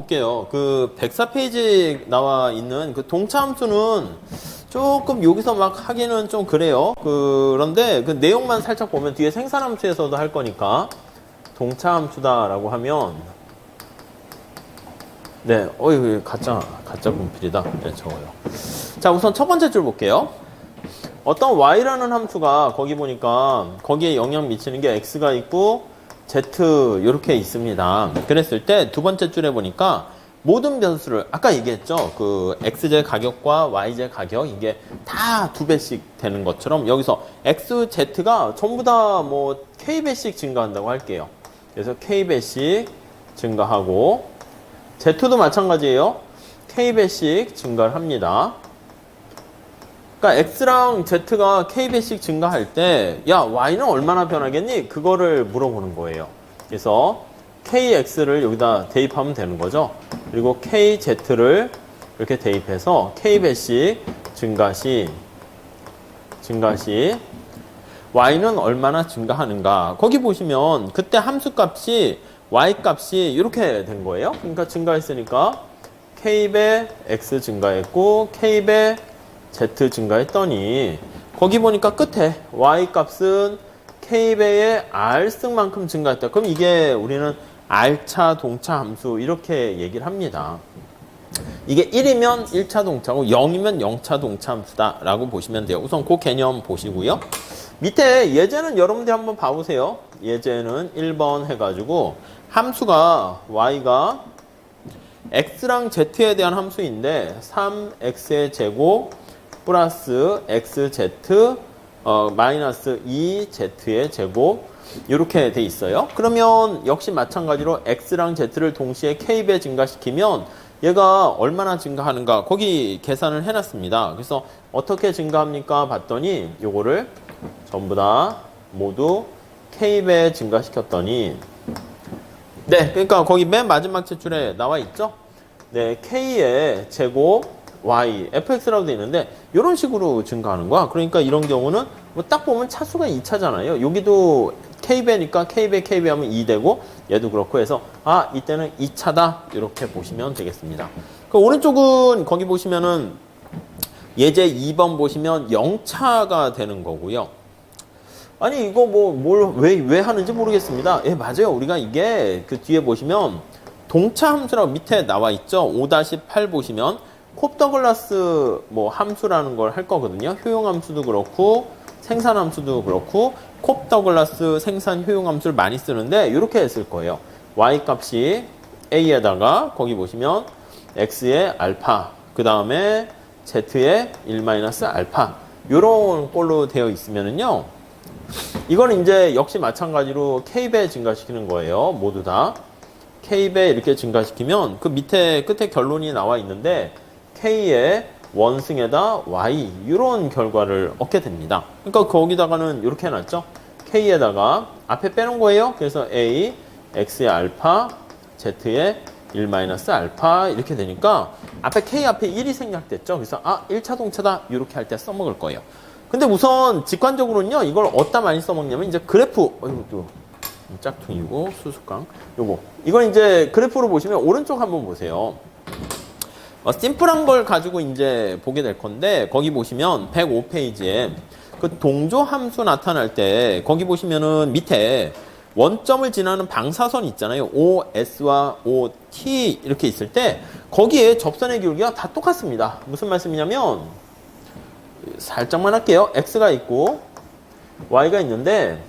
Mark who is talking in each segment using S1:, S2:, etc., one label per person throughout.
S1: 볼게요. 그 104페이지 나와 있는 그 동차함수는 조금 여기서 막 하기는 좀 그래요. 그런데 그 내용만 살짝 보면 뒤에 생산함수에서도 할 거니까 동차함수다라고 하면 네, 어이 가짜 분필이다. 네, 적어요. 자, 우선 첫 번째 줄 볼게요. 어떤 y라는 함수가 거기 보니까 거기에 영향 미치는 게 x가 있고 z 이렇게 있습니다. 그랬을 때 두 번째 줄에 보니까 모든 변수를 아까 얘기했죠. 그 xj 가격과 yj 가격 이게 다 2배씩 되는 것처럼 여기서 x, z가 전부 다 뭐 k배씩 증가한다고 할게요. 그래서 k배씩 증가하고 z도 마찬가지예요. k배씩 증가를 합니다. 그러니까 x랑 z가 k배씩 증가할 때 야, y는 얼마나 변하겠니? 그거를 물어보는 거예요. 그래서 kx를 여기다 대입하면 되는 거죠. 그리고 kz를 이렇게 대입해서 k배씩 증가 시 y는 얼마나 증가하는가. 거기 보시면 그때 함수값이 y값이 이렇게 된 거예요. 그러니까 증가했으니까 k배 x 증가했고 k배 z 증가했더니 거기 보니까 끝에 y값은 k배의 r승만큼 증가했다. 그럼 이게 우리는 r차 동차 함수 이렇게 얘기를 합니다. 이게 1이면 1차 동차고 0이면 0차 동차 함수다 라고 보시면 돼요. 우선 그 개념 보시고요. 밑에 예제는 여러분들 한번 봐보세요. 예제는 1번 해가지고 함수가 y가 x랑 z에 대한 함수인데 3x의 제곱 플러스 xz 마이너스 2z의 제곱 이렇게 돼 있어요. 그러면 역시 마찬가지로 x랑 z를 동시에 k배 증가시키면 얘가 얼마나 증가하는가 거기 계산을 해놨습니다. 그래서 어떻게 증가합니까? 봤더니 요거를 전부 다 모두 k배 증가시켰더니 네, 그러니까 거기 맨 마지막 제출에 나와 있죠? 네, k의 제곱 y, fx라고 되어 있는데 이런 식으로 증가하는 거야. 그러니까 이런 경우는 뭐 딱 보면 차수가 2차잖아요. 여기도 k배니까 k배 하면 2 되고 얘도 그렇고 해서 아, 이때는 2차다 이렇게 보시면 되겠습니다. 그 오른쪽은 거기 보시면은 예제 2번 보시면 0차가 되는 거고요. 아니 이거 뭐 왜 하는지 모르겠습니다. 예, 맞아요. 우리가 이게 그 뒤에 보시면 동차 함수라고 밑에 나와 있죠. 5-8 보시면 콥더글라스 뭐 함수라는 걸 할 거거든요. 효용함수도 그렇고 생산함수도 그렇고 콥더글라스 생산 효용함수를 많이 쓰는데 이렇게 했을 거예요. y 값이 a에다가 거기 보시면 x의 알파 그 다음에 z의 1-알파 이런 꼴로 되어 있으면은요. 이건 이제 역시 마찬가지로 k배 증가시키는 거예요. 모두 다 k배 이렇게 증가시키면 그 밑에 끝에 결론이 나와 있는데 k의 원승에다 y 이런 결과를 얻게 됩니다. 그러니까 거기다가는 이렇게 해놨죠. k에다가 앞에 빼놓은 거예요. 그래서 a, x의 알파, z의 1-알파 이렇게 되니까 앞에 k 앞에 1이 생략됐죠. 그래서 아 1차 동차다 이렇게 할 때 써먹을 거예요. 근데 우선 직관적으로는요. 이걸 어디다 많이 써먹냐면 이제 그래프 이것도 짝퉁이고 수수깡 이건 이제 그래프로 보시면 오른쪽 한번 보세요. 심플한 걸 가지고 이제 보게 될 건데 거기 보시면 105페이지에 그 동조 함수 나타날 때 거기 보시면은 밑에 원점을 지나는 방사선 있잖아요. OS와 OT 이렇게 있을 때 거기에 접선의 기울기가 다 똑같습니다. 무슨 말씀이냐면 살짝만 할게요. X가 있고 Y가 있는데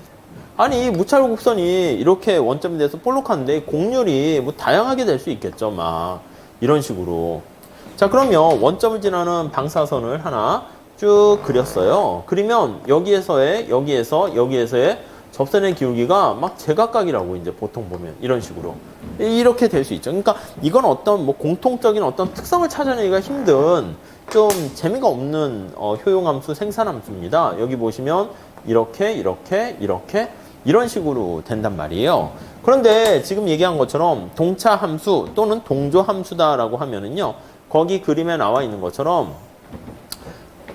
S1: 아니 무차별 곡선이 이렇게 원점이 돼서 볼록한데 곡률이 뭐 다양하게 될 수 있겠죠. 막 이런 식으로. 자, 그러면 원점을 지나는 방사선을 하나 쭉 그렸어요. 그리면 여기에서의 접선의 기울기가 막 제각각이라고 이제 보통 보면 이런 식으로 이렇게 될 수 있죠. 그러니까 이건 어떤 뭐 공통적인 어떤 특성을 찾아내기가 힘든 좀 재미가 없는 효용함수 생산함수입니다. 여기 보시면 이렇게 이런 식으로 된단 말이에요. 그런데 지금 얘기한 것처럼 동차 함수 또는 동조 함수다라고 하면은요. 거기 그림에 나와 있는 것처럼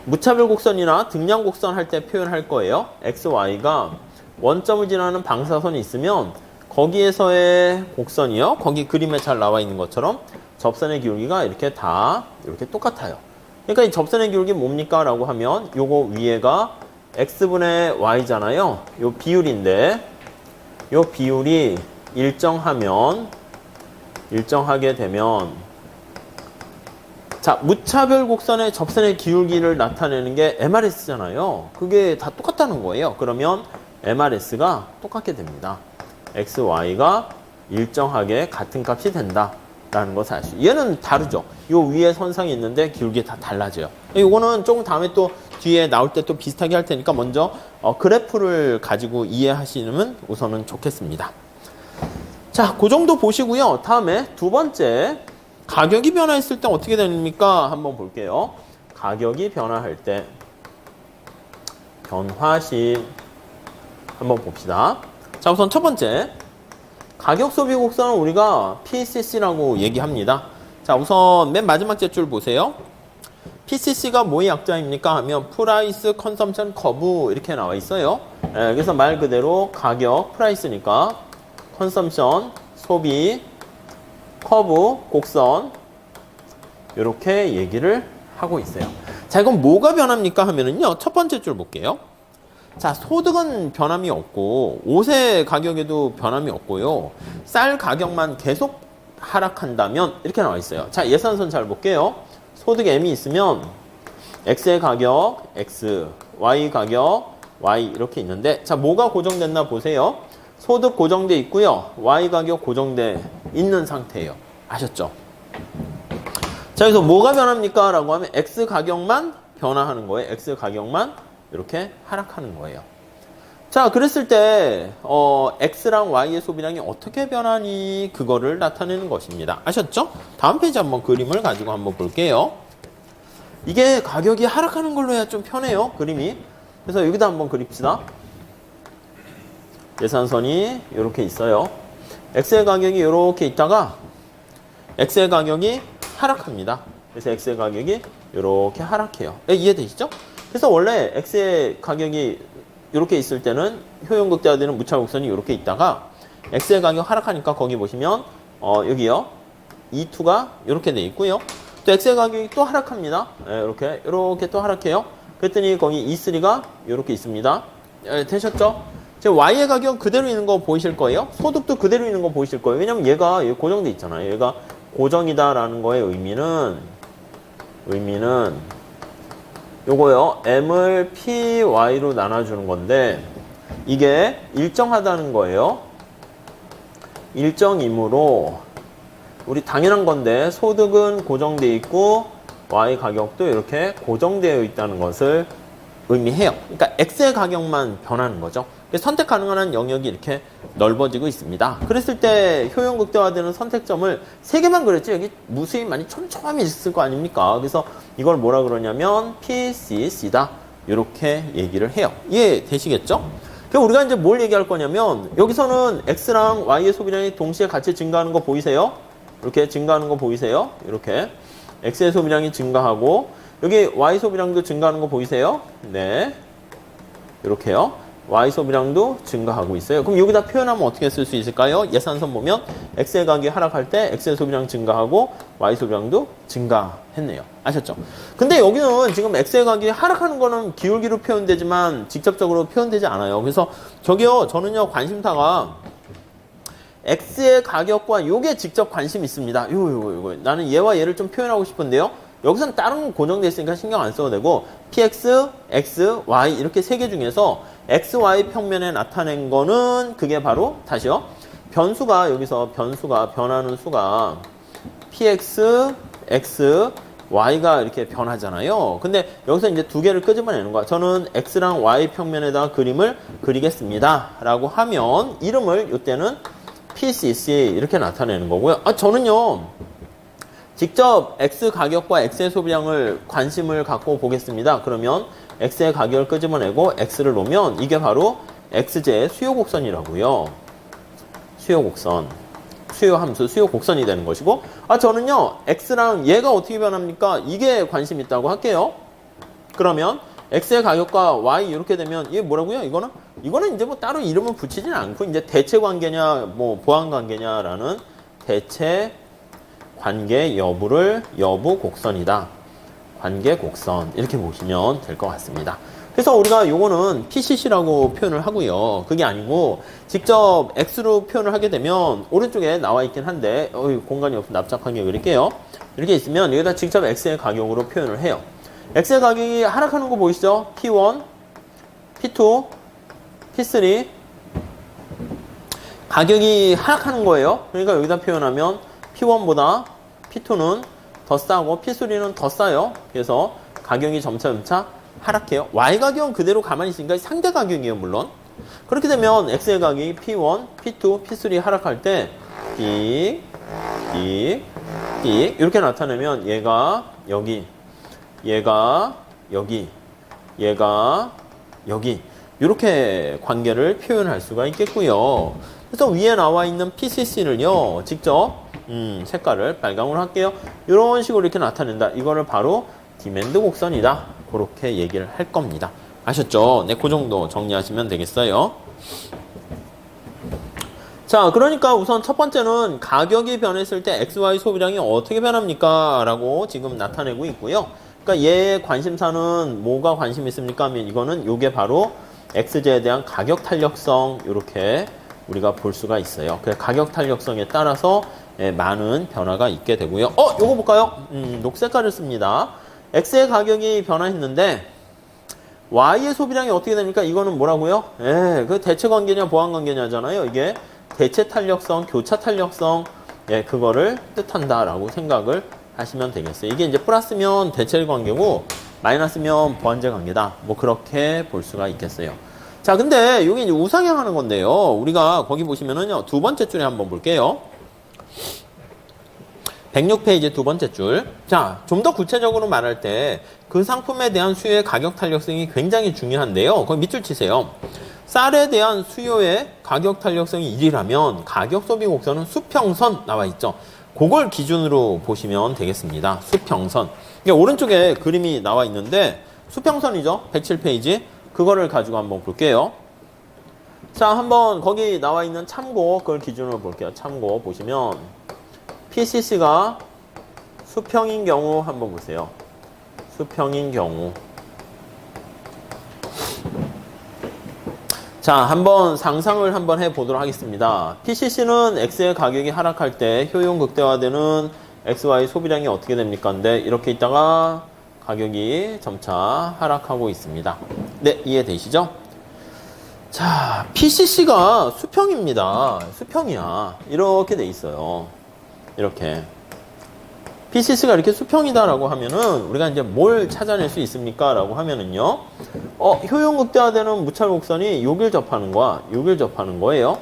S1: 무차별 곡선이나 등량 곡선 할 때 표현할 거예요. x, y가 원점을 지나는 방사선이 있으면 거기에서의 곡선이요. 거기 그림에 잘 나와 있는 것처럼 접선의 기울기가 이렇게 다 이렇게 똑같아요. 그러니까 이 접선의 기울기 뭡니까? 라고 하면 요거 위에가 x분의 y잖아요. 요 비율인데 요 비율이 일정하게 되면 자, 무차별 곡선의 접선의 기울기를 나타내는 게 MRS잖아요. 그게 다 똑같다는 거예요. 그러면 MRS가 똑같게 됩니다. x, y가 일정하게 같은 값이 된다라는 것을 알 수 있어요. 얘는 다르죠. 요 위에 선상이 있는데 기울기가 다 달라져요. 이거는 조금 다음에 또 뒤에 나올 때 또 비슷하게 할 테니까 먼저 그래프를 가지고 이해하시면 우선은 좋겠습니다. 자, 그 정도 보시고요. 다음에 두 번째, 가격이 변화했을 때 어떻게 됩니까? 한번 볼게요. 가격이 변화할 때 변화시 한번 봅시다. 자, 우선 첫 번째, 가격 소비 곡선은 우리가 PCC라고 얘기합니다. 자, 우선 맨 마지막 줄 보세요. PCC가 뭐의 약자입니까? 하면 프라이스 컨섬션 커브 이렇게 나와 있어요. 그래서 말 그대로 가격, 프라이스니까 컨섬션, 소비, 커브, 곡선 이렇게 얘기를 하고 있어요. 자, 이건 뭐가 변합니까? 하면은요, 첫 번째 줄 볼게요. 자, 소득은 변함이 없고 옷의 가격에도 변함이 없고요. 쌀 가격만 계속 하락한다면 이렇게 나와 있어요. 자, 예산선 잘 볼게요. 소득 M이 있으면 X의 가격 X, Y 가격 Y 이렇게 있는데, 자, 뭐가 고정됐나 보세요. 소득 고정돼 있고요. Y 가격 고정돼 있는 상태예요. 아셨죠? 자, 그래서 뭐가 변합니까? 라고 하면 X 가격만 변화하는 거예요. X 가격만 이렇게 하락하는 거예요. 자, 그랬을 때 X랑 Y의 소비량이 어떻게 변하니 그거를 나타내는 것입니다. 아셨죠? 다음 페이지 한번 그림을 가지고 한번 볼게요. 이게 가격이 하락하는 걸로 해야 좀 편해요, 그림이. 그래서 여기다 한번 그립시다. 예산선이 이렇게 있어요. X의 가격이 이렇게 있다가 X의 가격이 하락합니다. 그래서 X의 가격이 이렇게 하락해요. 이해되시죠? 그래서 원래 X의 가격이 이렇게 있을 때는 효용 극대화되는 무차곡선이 이렇게 있다가 X의 가격 하락하니까 거기 보시면 여기요. E2가 이렇게 돼 있고요. 또 X의 가격이 또 하락합니다. 이렇게 또 하락해요. 그랬더니 거기 E3가 이렇게 있습니다. 되셨죠? 지금 Y의 가격 그대로 있는 거 보이실 거예요. 소득도 그대로 있는 거 보이실 거예요. 왜냐면 얘가 고정돼 있잖아요. 얘가 고정이다라는 거의 의미는 요거요. M을 PY로 나눠주는 건데 이게 일정하다는 거예요. 일정이므로 우리 당연한 건데 소득은 고정되어 있고 Y 가격도 이렇게 고정되어 있다는 것을 의미해요. 그러니까 X의 가격만 변하는 거죠. 선택 가능한 영역이 이렇게 넓어지고 있습니다. 그랬을 때 효용 극대화되는 선택점을 3개만 그렸지 여기 무수히 촘촘함이 있을 거 아닙니까? 그래서 이걸 뭐라 그러냐면 PCC다 이렇게 얘기를 해요. 이해되시겠죠? 그럼 우리가 이제 뭘 얘기할 거냐면 여기서는 X랑 Y의 소비량이 동시에 같이 증가하는 거 보이세요? 이렇게 증가하는 거 보이세요? 이렇게 X의 소비량이 증가하고 여기 Y 소비량도 증가하는 거 보이세요? 네, 이렇게요. Y 소비량도 증가하고 있어요. 그럼 여기다 표현하면 어떻게 쓸 수 있을까요? 예산선 보면 X의 가격이 하락할 때 X의 소비량 증가하고 Y 소비량도 증가했네요. 아셨죠? 근데 여기는 지금 X의 가격이 하락하는 거는 기울기로 표현되지만 직접적으로 표현되지 않아요. 그래서 저기요, 저는요, 관심사가 X의 가격과 요게 직접 관심이 있습니다. 요거. 나는 얘와 얘를 좀 표현하고 싶은데요. 여기서는 다른 건 고정되어 있으니까 신경 안 써도 되고 PX, X, Y 이렇게 3개 중에서 X, Y 평면에 나타낸 거는 그게 바로 다시요. 변수가 여기서 변하는 수가 PX, X, Y가 이렇게 변하잖아요. 근데 여기서 이제 2개를 끄집어내는 거야. 저는 X랑 Y 평면에다가 그림을 그리겠습니다. 라고 하면 이름을 이때는 PCC 이렇게 나타내는 거고요. 저는요. 직접 X 가격과 X의 소비량을 관심을 갖고 보겠습니다. 그러면 X의 가격을 끄집어내고 X를 놓으면 이게 바로 XJ의 수요 곡선이라고요. 수요 곡선. 수요 함수, 수요 곡선이 되는 것이고 저는요. X랑 얘가 어떻게 변합니까? 이게 관심 있다고 할게요. 그러면 X의 가격과 Y 이렇게 되면 이게 뭐라고요? 이거는 이거는 이제 뭐 따로 이름을 붙이진 않고 이제 대체 관계냐 뭐 보완 관계냐라는 대체 관계 여부를 여부 곡선이다. 관계 곡선 이렇게 보시면 될 것 같습니다. 그래서 우리가 요거는 PCC라고 표현을 하고요. 그게 아니고 직접 X로 표현을 하게 되면 오른쪽에 나와 있긴 한데 공간이 없어 납작하게 그릴게요. 이렇게 있으면 여기다 직접 X의 가격으로 표현을 해요. X의 가격이 하락하는 거 보이시죠? P1, P2, P3 가격이 하락하는 거예요. 그러니까 여기다 표현하면 P1보다 P2는 더 싸고 P3는 더 싸요. 그래서 가격이 점차 하락해요. Y 가격은 그대로 가만히 있으니까 상대 가격이에요, 물론. 그렇게 되면 X의 가격이 P1, P2, P3 하락할 때 삑, 삑, 삑 이렇게 나타내면 얘가 여기, 얘가 여기, 얘가 여기 이렇게 관계를 표현할 수가 있겠고요. 그래서 위에 나와 있는 PCC를요, 직접 색깔을 빨강으로 할게요. 이런 식으로 이렇게 나타낸다. 이거를 바로 디맨드 곡선이다. 그렇게 얘기를 할 겁니다. 아셨죠? 네, 그 정도 정리하시면 되겠어요. 자, 그러니까 우선 첫 번째는 가격이 변했을 때 XY 소비량이 어떻게 변합니까? 라고 지금 나타내고 있고요. 그러니까 얘의 관심사는 뭐가 관심 있습니까? 하면 이거는 요게 바로 XJ에 대한 가격 탄력성 이렇게 우리가 볼 수가 있어요. 그 가격 탄력성에 따라서 많은 변화가 있게 되고요. 요거 볼까요? 녹색깔을 씁니다. X의 가격이 변화했는데 Y의 소비량이 어떻게 됩니까? 이거는 뭐라고요? 그 대체 관계냐 보완 관계냐잖아요. 이게 대체 탄력성, 교차 탄력성 그거를 뜻한다라고 생각을 하시면 되겠어요. 이게 이제 플러스면 대체 관계고 마이너스면 보완제 관계다. 뭐 그렇게 볼 수가 있겠어요. 자, 근데 이게 이제 우상향 하는 건데요. 우리가 거기 보시면은요, 두 번째 줄에 한번 볼게요. 106페이지 두 번째 줄. 자, 좀 더 구체적으로 말할 때 그 상품에 대한 수요의 가격 탄력성이 굉장히 중요한데요. 거기 밑줄 치세요. 쌀에 대한 수요의 가격 탄력성이 1이라면 가격 소비 곡선은 수평선 나와 있죠. 그걸 기준으로 보시면 되겠습니다. 수평선. 이게 오른쪽에 그림이 나와 있는데 수평선이죠. 107페이지. 그거를 가지고 한번 볼게요. 자, 한번 거기 나와 있는 참고 그걸 기준으로 볼게요. 참고 보시면 PCC가 수평인 경우 한번 보세요. 수평인 경우. 자, 한번 상상을 한번 해보도록 하겠습니다. PCC는 X의 가격이 하락할 때 효용 극대화되는 XY 소비량이 어떻게 됩니까? 근데 이렇게 있다가 가격이 점차 하락하고 있습니다. 네, 이해되시죠? 자, PCC가 수평입니다. 수평이야. 이렇게 돼 있어요. 이렇게. PCC가 이렇게 수평이다라고 하면은 우리가 이제 뭘 찾아낼 수 있습니까? 라고 하면은요. 효용 극대화되는 무찰 곡선이 여길 접하는 거야. 여길 접하는 거예요.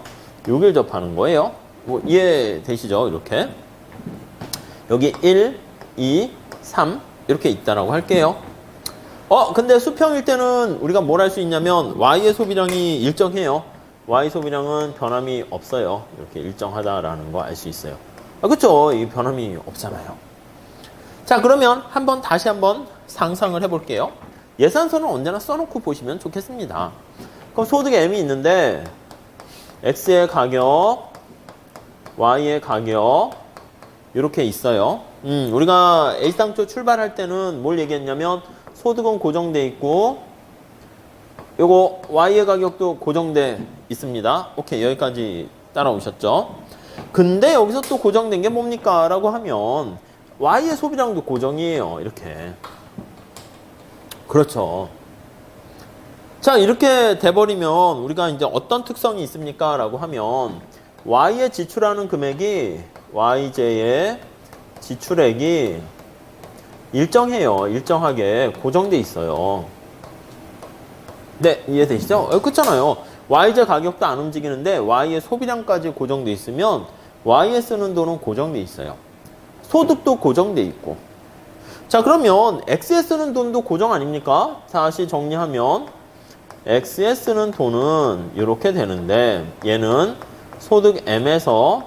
S1: 여길 접하는 거예요. 뭐 이해되시죠? 이렇게. 여기 1, 2, 3 이렇게 있다라고 할게요. 근데 수평일 때는 우리가 뭘 할 수 있냐면 Y의 소비량이 일정해요. Y 소비량은 변함이 없어요. 이렇게 일정하다라는 거 알 수 있어요. 그쵸? 이 변함이 없잖아요. 자, 그러면 다시 한번 상상을 해볼게요. 예산서는 언제나 써놓고 보시면 좋겠습니다. 그럼 소득 M이 있는데 X의 가격, Y의 가격 이렇게 있어요. 우리가 일상초 출발할 때는 뭘 얘기했냐면 소득은 고정돼 있고 요거 Y의 가격도 고정돼 있습니다. 오케이, 여기까지 따라오셨죠? 근데 여기서 또 고정된 게 뭡니까? 라고 하면 Y의 소비량도 고정이에요. 이렇게. 그렇죠. 자, 이렇게 돼버리면 우리가 이제 어떤 특성이 있습니까? 라고 하면 Y의 지출하는 금액이 YJ의 지출액이 일정해요. 일정하게 고정돼 있어요. 네, 이해되시죠? 그렇잖아요. YJ 가격도 안 움직이는데 Y의 소비량까지 고정돼 있으면 Y에 쓰는 돈은 고정돼 있어요. 소득도 고정돼 있고. 자, 그러면 X에 쓰는 돈도 고정 아닙니까? 다시 정리하면 X에 쓰는 돈은 이렇게 되는데 얘는 소득 M에서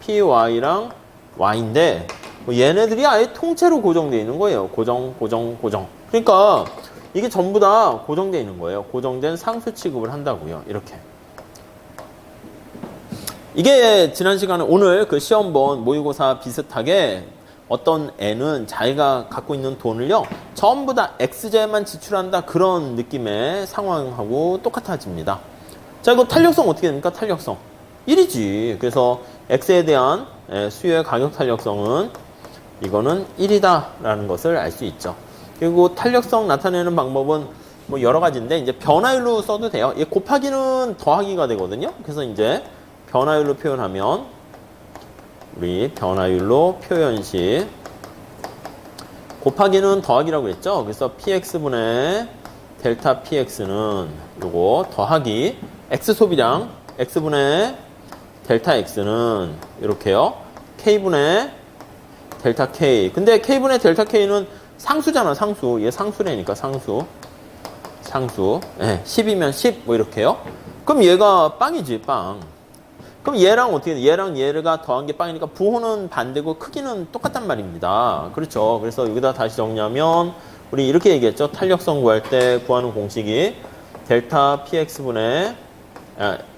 S1: PY랑 Y인데 얘네들이 아예 통째로 고정되어 있는 거예요. 고정. 그러니까 이게 전부 다 고정되어 있는 거예요. 고정된 상수 취급을 한다고요. 이렇게. 이게 지난 시간에 오늘 그 시험본 모의고사 비슷하게 어떤 애는 자기가 갖고 있는 돈을요 전부 다 X제만 지출한다 그런 느낌의 상황하고 똑같아집니다. 자, 이거 탄력성 어떻게 됩니까? 탄력성 1이지. 그래서 X에 대한 수요의 가격 탄력성은 이거는 1이다 라는 것을 알 수 있죠. 그리고 탄력성 나타내는 방법은 뭐 여러 가지인데 이제 변화율로 써도 돼요. 얘 곱하기는 더하기가 되거든요. 그래서 이제 변화율로 표현하면 우리 변화율로 표현시 곱하기는 더하기라고 했죠. 그래서 px분의 델타 px는 요거 더하기 x 소비량 x분의 델타 x는 이렇게요. k분의 델타 k. 근데 k분의 델타 k는 상수잖아, 상수. 얘 상수라니까 상수. 네, 10이면 10 뭐 이렇게요. 그럼 얘가 빵이지, 빵. 그럼 얘랑 어떻게 돼? 얘랑 얘가 더한 게 빵이니까 부호는 반대고 크기는 똑같단 말입니다. 그렇죠. 그래서 여기다 다시 정리하면 우리 이렇게 얘기했죠. 탄력성 구할 때 구하는 공식이 델타 px분의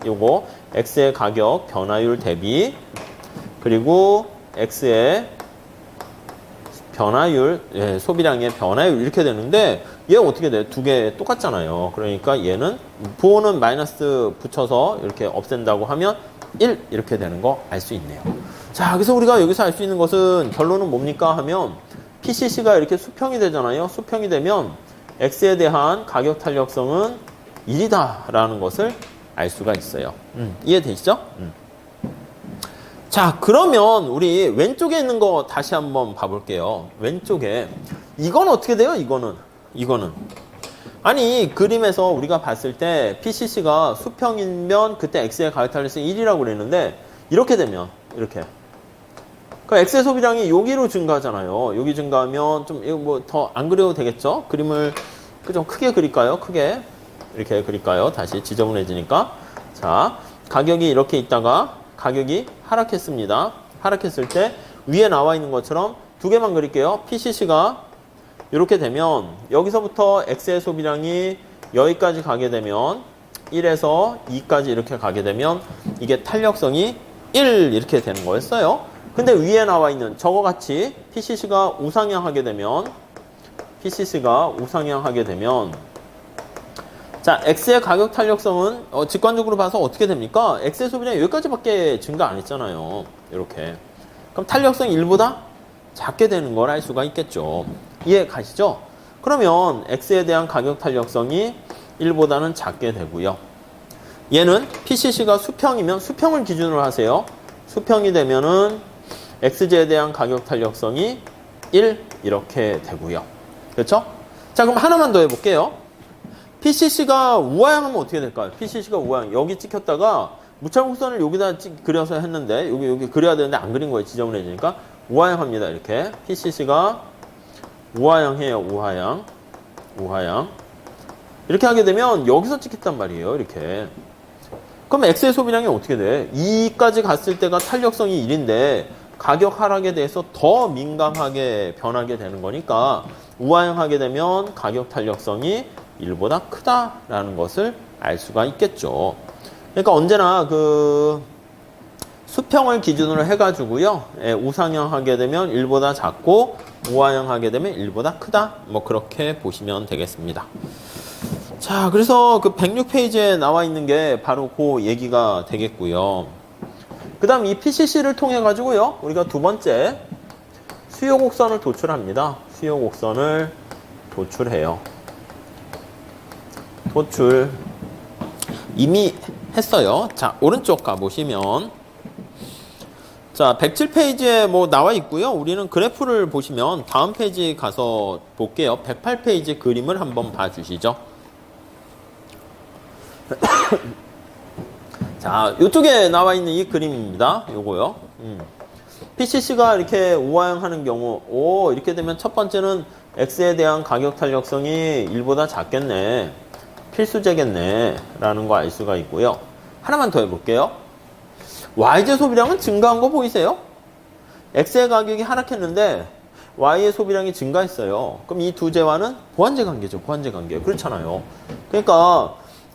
S1: 요거 x의 가격 변화율 대비 그리고 x의 변화율, 소비량의 변화율 이렇게 되는데 얘 어떻게 돼? 두 개 똑같잖아요. 그러니까 얘는 부호는 마이너스 붙여서 이렇게 없앤다고 하면 1 이렇게 되는 거 알 수 있네요. 자, 그래서 우리가 여기서 알 수 있는 것은 결론은 뭡니까 하면 PCC가 이렇게 수평이 되잖아요. 수평이 되면 X에 대한 가격 탄력성은 1이다 라는 것을 알 수가 있어요. 이해되시죠? 자, 그러면 우리 왼쪽에 있는 거 다시 한번 봐볼게요. 왼쪽에 이건 어떻게 돼요? 이거는 아니 그림에서 우리가 봤을 때 PCC가 수평이면 그때 X의 가격 탄력성이 1이라고 그랬는데 이렇게 되면 이렇게 그 X의 소비량이 여기로 증가하잖아요. 여기 증가하면 좀 이거 뭐 더 안 그려도 되겠죠? 그림을 좀 크게 그릴까요? 크게 이렇게 그릴까요? 다시 지저분해지니까. 자, 가격이 이렇게 있다가 가격이 하락했습니다. 하락했을 때 위에 나와 있는 것처럼 두 개만 그릴게요. PCC가 이렇게 되면 여기서부터 X의 소비량이 여기까지 가게 되면 1에서 2까지 이렇게 가게 되면 이게 탄력성이 1 이렇게 되는 거였어요. 근데 위에 나와 있는 저거 같이 PCC가 우상향하게 되면 자, X의 가격 탄력성은 직관적으로 봐서 어떻게 됩니까? X의 소비량이 여기까지밖에 증가 안 했잖아요. 이렇게. 그럼 탄력성이 1보다 작게 되는 걸 알 수가 있겠죠. 이해 가시죠? 그러면 X에 대한 가격 탄력성이 1보다는 작게 되고요. 얘는 PCC가 수평이면 수평을 기준으로 하세요. 수평이 되면은 XZ에 대한 가격 탄력성이 1 이렇게 되고요. 그렇죠? 자, 그럼 하나만 더 해볼게요. PCC가 우하향하면 어떻게 될까요? PCC가 우하향. 여기 찍혔다가 무차곡선을 여기다 그려서 했는데 여기 그려야 되는데 안 그린 거예요. 지저분해지니까 우하향합니다. 이렇게 PCC가 우하향해요. 우하향. 이렇게 하게 되면 여기서 찍혔단 말이에요. 이렇게. 그럼 X의 소비량이 어떻게 돼? 2까지 갔을 때가 탄력성이 1인데 가격 하락에 대해서 더 민감하게 변하게 되는 거니까 우하향하게 되면 가격 탄력성이 1보다 크다라는 것을 알 수가 있겠죠. 그러니까 언제나 그 수평을 기준으로 해가지고요. 우상향하게 되면 1보다 작고 우하향하게 되면 1보다 크다. 뭐 그렇게 보시면 되겠습니다. 자, 그래서 그 106페이지에 나와 있는 게 바로 그 얘기가 되겠고요. 그 다음 이 PCC를 통해 가지고요. 우리가 두 번째 수요 곡선을 도출합니다. 수요 곡선을 도출해요. 도출 이미 했어요. 자, 오른쪽 가보시면 자, 107페이지에 뭐 나와 있고요. 우리는 그래프를 보시면 다음 페이지 가서 볼게요. 108페이지 그림을 한번 봐주시죠. 자, 이쪽에 나와 있는 이 그림입니다. 요거요. PCC가 이렇게 우하향하는 경우, 이렇게 되면 첫 번째는 X에 대한 가격 탄력성이 1보다 작겠네. 필수제겠네. 라는 거 알 수가 있고요. 하나만 더 해볼게요. YJ 소비량은 증가한 거 보이세요? X의 가격이 하락했는데 Y의 소비량이 증가했어요. 그럼 이 두 재와는 보완제 관계죠. 보완제 관계. 그렇잖아요. 그러니까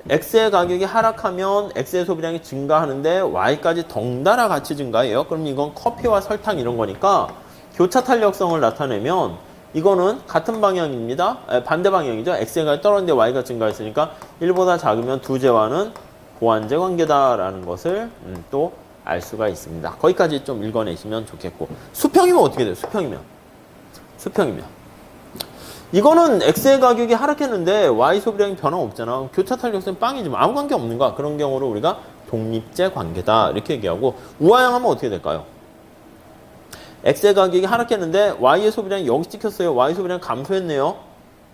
S1: X의 가격이 하락하면 X의 소비량이 증가하는데 Y까지 덩달아 같이 증가해요. 그럼 이건 커피와 설탕 이런 거니까 교차 탄력성을 나타내면 이거는 같은 방향입니다. 반대 방향이죠. X의 가격이 떨어졌는데 Y가 증가했으니까 1보다 작으면 두 재와는 보완제 관계다라는 것을 또 알 수가 있습니다. 거기까지 좀 읽어내시면 좋겠고. 수평이면 어떻게 돼요? 수평이면. 이거는 X의 가격이 하락했는데 Y 소비량이 변함없잖아. 교차 탄력성 빵이지 아무 관계 없는 거야. 그런 경우로 우리가 독립제 관계다 이렇게 얘기하고 우하향하면 어떻게 될까요? X의 가격이 하락했는데 Y의 소비량이 여기 찍혔어요. Y 소비량 감소했네요.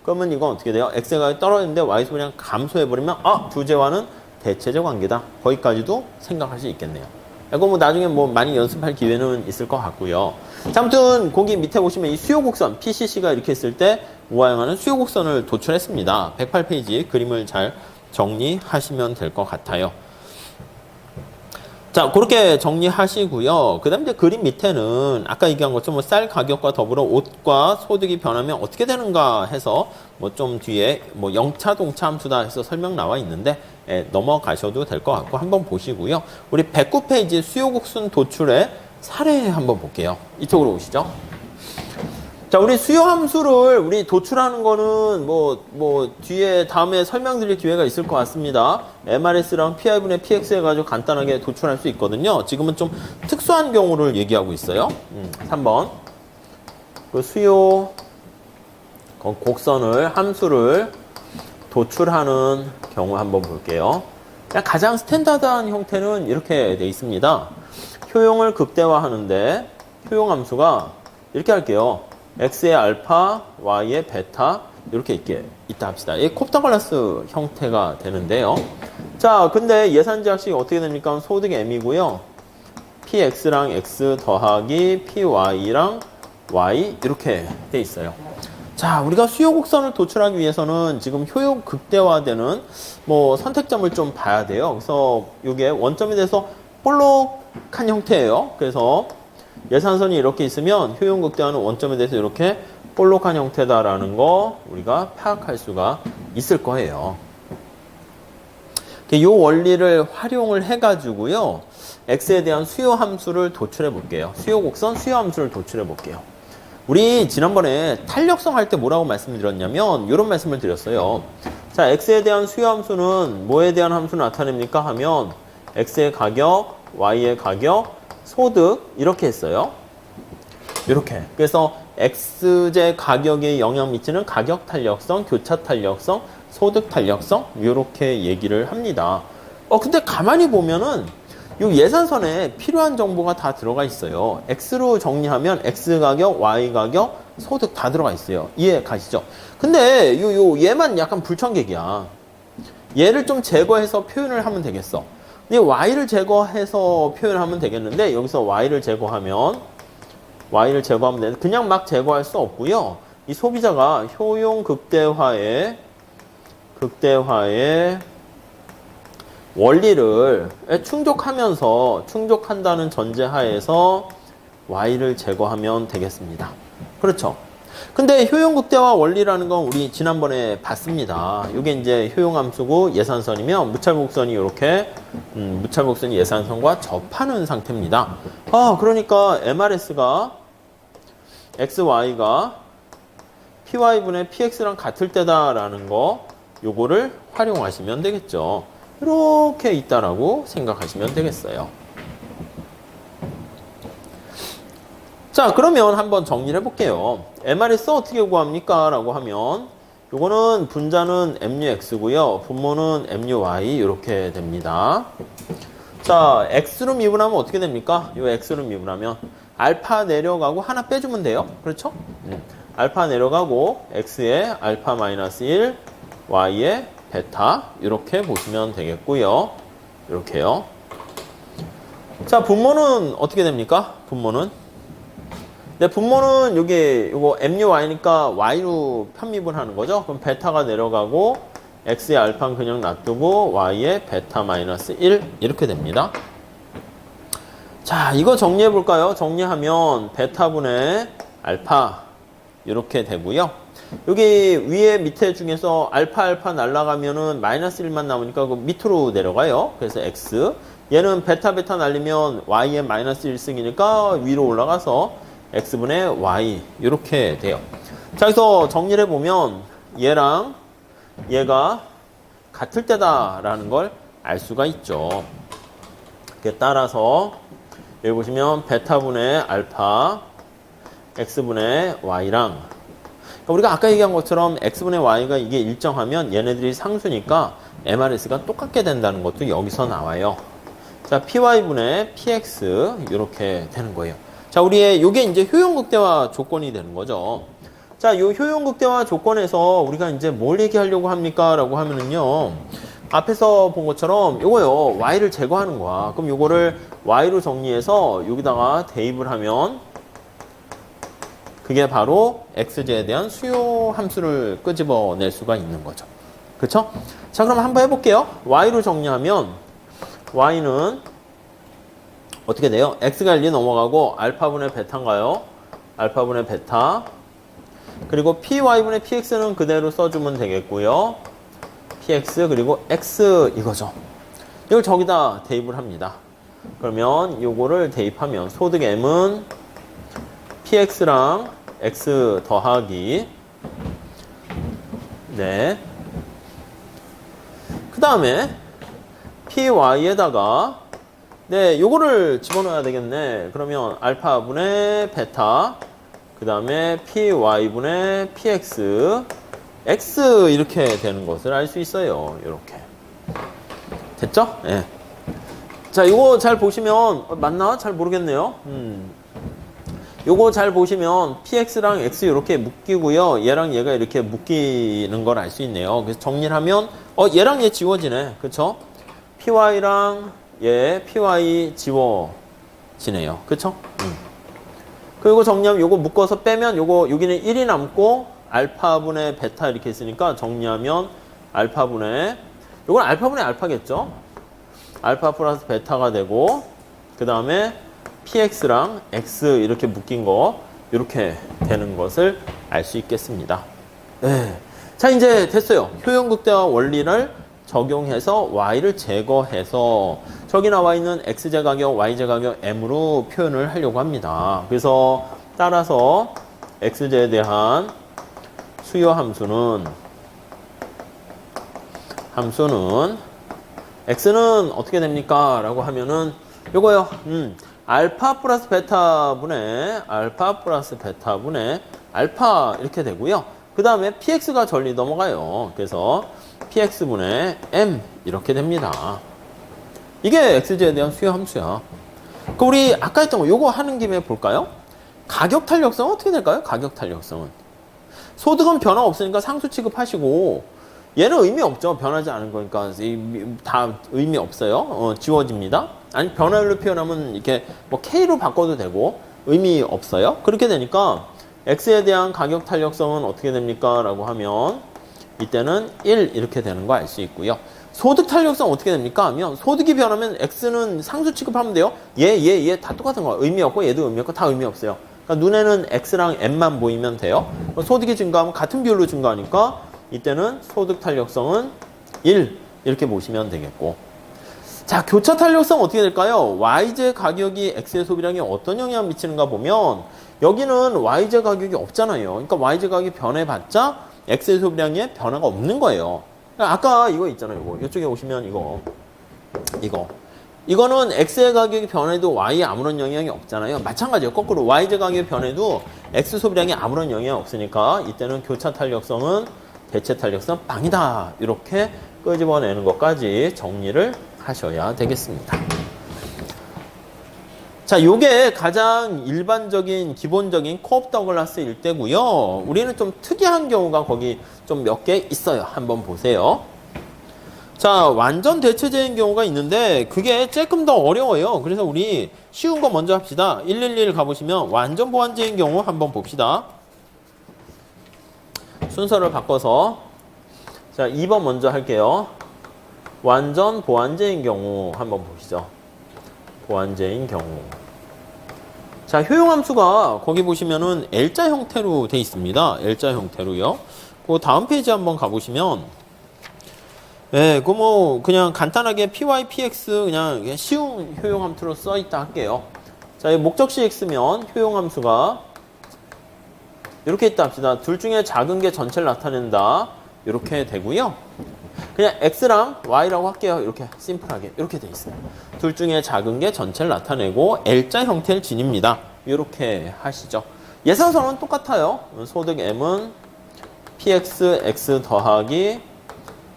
S1: 그러면 이건 어떻게 돼요? X의 가격이 떨어졌는데 Y 소비량 감소해버리면 두 재와는 대체제 관계다. 거기까지도 생각할 수 있겠네요. 이거 뭐 나중에 뭐 많이 연습할 기회는 있을 것 같고요. 자, 아무튼 거기 밑에 보시면 이 수요 곡선 PCC가 이렇게 있을 때 우하향하는 수요 곡선을 도출했습니다. 108페이지 그림을 잘 정리하시면 될 것 같아요. 자, 그렇게 정리하시고요. 그 다음에 이제 그림 밑에는 아까 얘기한 것처럼 쌀 가격과 더불어 옷과 소득이 변하면 어떻게 되는가 해서 뭐 좀 뒤에 뭐 영차 동차 함수다 해서 설명 나와 있는데 넘어가셔도 될 것 같고 한번 보시고요. 우리 109페이지 수요곡선 도출의 사례 한번 볼게요. 이쪽으로 오시죠. 자, 우리 수요 함수를 우리 도출하는 거는 뭐 뒤에 다음에 설명드릴 기회가 있을 것 같습니다. MRS랑 PI분의 PX 해가지고 간단하게 도출할 수 있거든요. 지금은 좀 특수한 경우를 얘기하고 있어요. 3번. 그 수요 곡선을 함수를 도출하는 경우 한번 볼게요. 가장 스탠다드한 형태는 이렇게 돼 있습니다. 효용을 극대화하는데 효용 함수가 이렇게 할게요. X의 알파, Y의 베타 이렇게 있다 합시다. 이 콥터글라스 형태가 되는데요. 자, 근데 예산제약식이 어떻게 됩니까? 소득이 M이고요. PX랑 X 더하기 PY랑 Y 이렇게 돼 있어요. 자, 우리가 수요 곡선을 도출하기 위해서는 지금 효용 극대화되는 뭐 선택점을 좀 봐야 돼요. 그래서 이게 원점에 대해서 볼록한 형태예요. 그래서 예산선이 이렇게 있으면 효용 극대화는 원점에 대해서 이렇게 볼록한 형태다라는 거 우리가 파악할 수가 있을 거예요. 이 원리를 활용을 해가지고요. X에 대한 수요 함수를 도출해 볼게요. 수요 곡선 수요 함수를 도출해 볼게요. 우리 지난번에 탄력성 할 때 뭐라고 말씀드렸냐면 이런 말씀을 드렸어요. 자, X에 대한 수요 함수는 뭐에 대한 함수를 나타냅니까? 하면 X의 가격, Y의 가격, 소득 이렇게 했어요. 이렇게. 그래서 X제 가격에 영향 미치는 가격 탄력성, 교차 탄력성, 소득 탄력성 이렇게 얘기를 합니다. 근데 가만히 보면은 이 예산선에 필요한 정보가 다 들어가 있어요. X로 정리하면 X 가격, Y 가격, 소득 다 들어가 있어요. 이해 가시죠? 근데 얘만 약간 불청객이야. 얘를 좀 제거해서 표현을 하면 되겠어. 근데 Y를 제거해서 표현하면 되겠는데 여기서 Y를 제거하면 되는데 그냥 막 제거할 수 없고요. 이 소비자가 효용 극대화의 원리를 충족한다는 전제하에서 Y를 제거하면 되겠습니다. 그렇죠? 근데 효용극대화 원리라는 건 우리 지난번에 봤습니다. 이게 이제 효용함수고 예산선이면 무찰곡선이 이렇게 무찰곡선이 예산선과 접하는 상태입니다. 그러니까 MRS가 XY가 PY분의 PX랑 같을 때다라는 거 요거를 활용하시면 되겠죠. 이렇게 있다라고 생각하시면 되겠어요. 자, 그러면 한번 정리를 해볼게요. MRS 어떻게 구합니까? 라고 하면 요거는 분자는 MUX고요. 분모는 MUY 이렇게 됩니다. 자, X로 미분하면 어떻게 됩니까? 요 X로 미분하면 알파 내려가고 하나 빼주면 돼요. 그렇죠? 알파 내려가고 X에 알파 마이너스 1, Y에 베타 이렇게 보시면 되겠고요. 이렇게요. 자, 분모는 어떻게 됩니까? 분모는 요거 MUY니까 Y로 편미분하는 거죠. 그럼 베타가 내려가고 X의 알파는 그냥 놔두고 Y의 베타 마이너스 1 이렇게 됩니다. 자, 이거 정리해 볼까요? 정리하면 베타분의 알파 이렇게 되고요. 여기 위에 밑에 중에서 알파 날라가면은 마이너스 1만 남으니까 그 밑으로 내려가요. 그래서 x. 얘는 베타 날리면 y의 마이너스 1승이니까 위로 올라가서 x분의 y 이렇게 돼요. 자, 그래서 정리를 해보면 얘랑 얘가 같을 때다라는 걸 알 수가 있죠. 따라서 여기 보시면 베타분의 알파 x분의 y랑 그러니까 우리가 아까 얘기한 것처럼 x분의 y가 이게 일정하면 얘네들이 상수니까 MRS가 똑같게 된다는 것도 여기서 나와요. 자, py분의 px 이렇게 되는 거예요. 자, 우리의 요게 이제 효용극대화 조건이 되는 거죠. 자, 요 효용극대화 조건에서 우리가 이제 뭘 얘기하려고 합니까? 라고 하면은요. 앞에서 본 것처럼 요거요. y를 제거하는 거야. 그럼 요거를 y로 정리해서 여기다가 대입을 하면 그게 바로 x제에 대한 수요 함수를 끄집어낼 수가 있는 거죠. 그쵸? 자, 그럼 한번 해볼게요. y로 정리하면 y는 어떻게 돼요? x가 1이 넘어가고 알파분의 베타인가요? 알파분의 베타. 그리고 py분의 px는 그대로 써주면 되겠고요. px 그리고 x 이거죠. 이걸 저기다 대입을 합니다. 그러면 요거를 대입하면 소득 m은 px랑 x 더하기 네. 그 다음에 py에다가 네, 요거를 집어넣어야 되겠네. 그러면 알파분의 베타 그 다음에 py분의 px x 이렇게 되는 것을 알 수 있어요. 이렇게 됐죠? 예. 네. 자, 이거 잘 보시면 맞나? 잘 모르겠네요. 요거 잘 보시면 px랑 x 이렇게 묶이고요. 얘랑 얘가 이렇게 묶이는 걸 알 수 있네요. 그래서 정리를 하면 얘랑 얘 지워지네. 그쵸? py랑 얘 py 지워지네요. 그쵸? 그리고 정리하면 요거 묶어서 빼면 요거 여기는 1이 남고 알파분의 베타 이렇게 있으니까 정리하면 알파분의 요건 알파분의 알파겠죠? 알파 플러스 베타가 되고 그 다음에 px랑 x 이렇게 묶인 거 이렇게 되는 것을 알 수 있겠습니다. 네. 자, 이제 됐어요. 효용극대화 원리를 적용해서 y를 제거해서 저기 나와 있는 x제 가격, y제 가격 m으로 표현을 하려고 합니다. 그래서 따라서 x제에 대한 수요 함수는 x는 어떻게 됩니까? 라고 하면은 요거요. 알파 플러스 베타분의 알파 이렇게 되고요. 그 다음에 px가 전리 넘어가요. 그래서 px분의 m 이렇게 됩니다. 이게 x제에 대한 수요 함수야. 그 우리 아까 했던 거 요거 하는 김에 볼까요? 가격 탄력성은 어떻게 될까요? 가격 탄력성은 소득은 변화 없으니까 상수 취급하시고 얘는 의미 없죠. 변하지 않은 거니까 다 의미 없어요. 지워집니다. 아니 변화율로 표현하면 이렇게 뭐 K로 바꿔도 되고 의미 없어요. 그렇게 되니까 X에 대한 가격 탄력성은 어떻게 됩니까? 라고 하면 이때는 1 이렇게 되는 거 알 수 있고요. 소득 탄력성 어떻게 됩니까? 하면 소득이 변하면 X는 상수 취급하면 돼요. 얘 다 똑같은 거야. 의미 없고 얘도 의미 없고 다 의미 없어요. 그러니까 눈에는 X랑 M만 보이면 돼요. 소득이 증가하면 같은 비율로 증가하니까 이때는 소득 탄력성은 1 이렇게 보시면 되겠고. 자, 교차 탄력성 어떻게 될까요? Y제 가격이 X의 소비량에 어떤 영향을 미치는가 보면 여기는 Y제 가격이 없잖아요. 그러니까 Y제 가격이 변해봤자 X의 소비량에 변화가 없는 거예요. 그러니까 아까 이거 있잖아요. 이쪽에 오시면 이거는 X의 가격이 변해도 Y에 아무런 영향이 없잖아요. 마찬가지예요. 거꾸로 Y제 가격이 변해도 X 소비량에 아무런 영향이 없으니까 이때는 교차 탄력성은 대체 탄력성 빵이다. 이렇게 끄집어내는 것까지 정리를 하셔야 되겠습니다. 자, 요게 가장 일반적인 기본적인 코업 더글라스 일대고요. 우리는 좀 특이한 경우가 거기 좀 몇 개 있어요. 한번 보세요. 자, 완전 대체제인 경우가 있는데 그게 조금 더 어려워요. 그래서 우리 쉬운 거 먼저 합시다. 111 가보시면 완전 보완제인 경우 한번 봅시다. 순서를 바꿔서 자, 2번 먼저 할게요. 완전 보완제인 경우 한번 보시죠. 보완제인 경우 자, 효용함수가 거기 보시면은 L자 형태로 돼 있습니다. L자 형태로요. 그 다음 페이지 한번 가보시면, 예, 그 뭐 그냥 간단하게 py, px 그냥 쉬운 효용함수로 써 있다 할게요. 자, 이 목적시 x면 효용함수가 이렇게 있다 합시다. 둘 중에 작은 게 전체를 나타낸다. 이렇게 되고요. 그냥 x랑 y라고 할게요. 이렇게 심플하게 이렇게 돼 있어요. 둘 중에 작은 게 전체를 나타내고 L자 형태를 지닙니다. 이렇게 하시죠. 예상선은 똑같아요. 소득 m은 px, x 더하기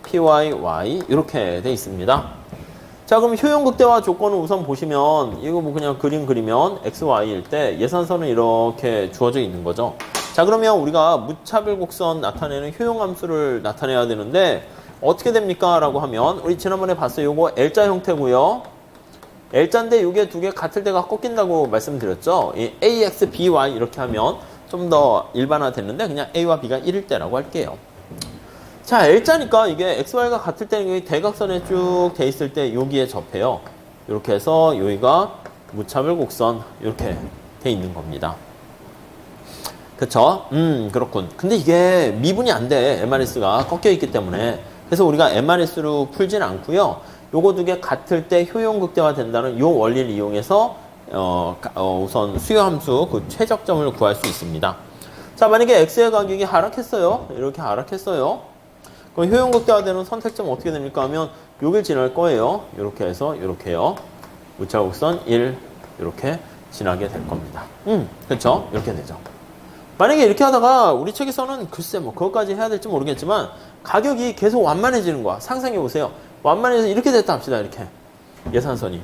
S1: py, y 이렇게 돼 있습니다. 자, 그럼 효용극대화 조건을 우선 보시면 이거 뭐 그냥 그림 그리면 x, y일 때 예산선은 이렇게 주어져 있는 거죠. 자, 그러면 우리가 무차별 곡선 나타내는 효용함수를 나타내야 되는데 어떻게 됩니까? 라고 하면 우리 지난번에 봤어요. 요거 L자 형태고요. L자인데 요게 두 개 같을 때가 꺾인다고 말씀드렸죠. 이 AX, BY 이렇게 하면 좀 더 일반화 됐는데 그냥 A와 B가 1일 때라고 할게요. 자, L자니까 이게 XY가 같을 때는 여기 대각선에 쭉 돼 있을 때 여기에 접해요. 이렇게 해서 여기가 무차별 곡선 이렇게 돼 있는 겁니다. 그쵸? 그렇군. 근데 이게 미분이 안 돼. MRS가 꺾여 있기 때문에. 그래서 우리가 MRS로 풀진 않고요. 요거 두 개 같을 때 효용극대화 된다는 요 원리를 이용해서 우선 수요함수 그 최적점을 구할 수 있습니다. 자, 만약에 X의 가격이 하락했어요. 이렇게 하락했어요. 그럼 효용극대화되는 선택점 어떻게 됩니까 하면 여길 지날 거예요. 이렇게 해서 이렇게요. 무차곡선 1 이렇게 지나게 될 겁니다. 그렇죠? 이렇게 되죠. 만약에 이렇게 하다가 우리 책에서는 글쎄 뭐 그것까지 해야 될지 모르겠지만 가격이 계속 완만해지는 거야. 상상해 보세요. 완만해서 이렇게 됐다 합시다. 이렇게 예산선이.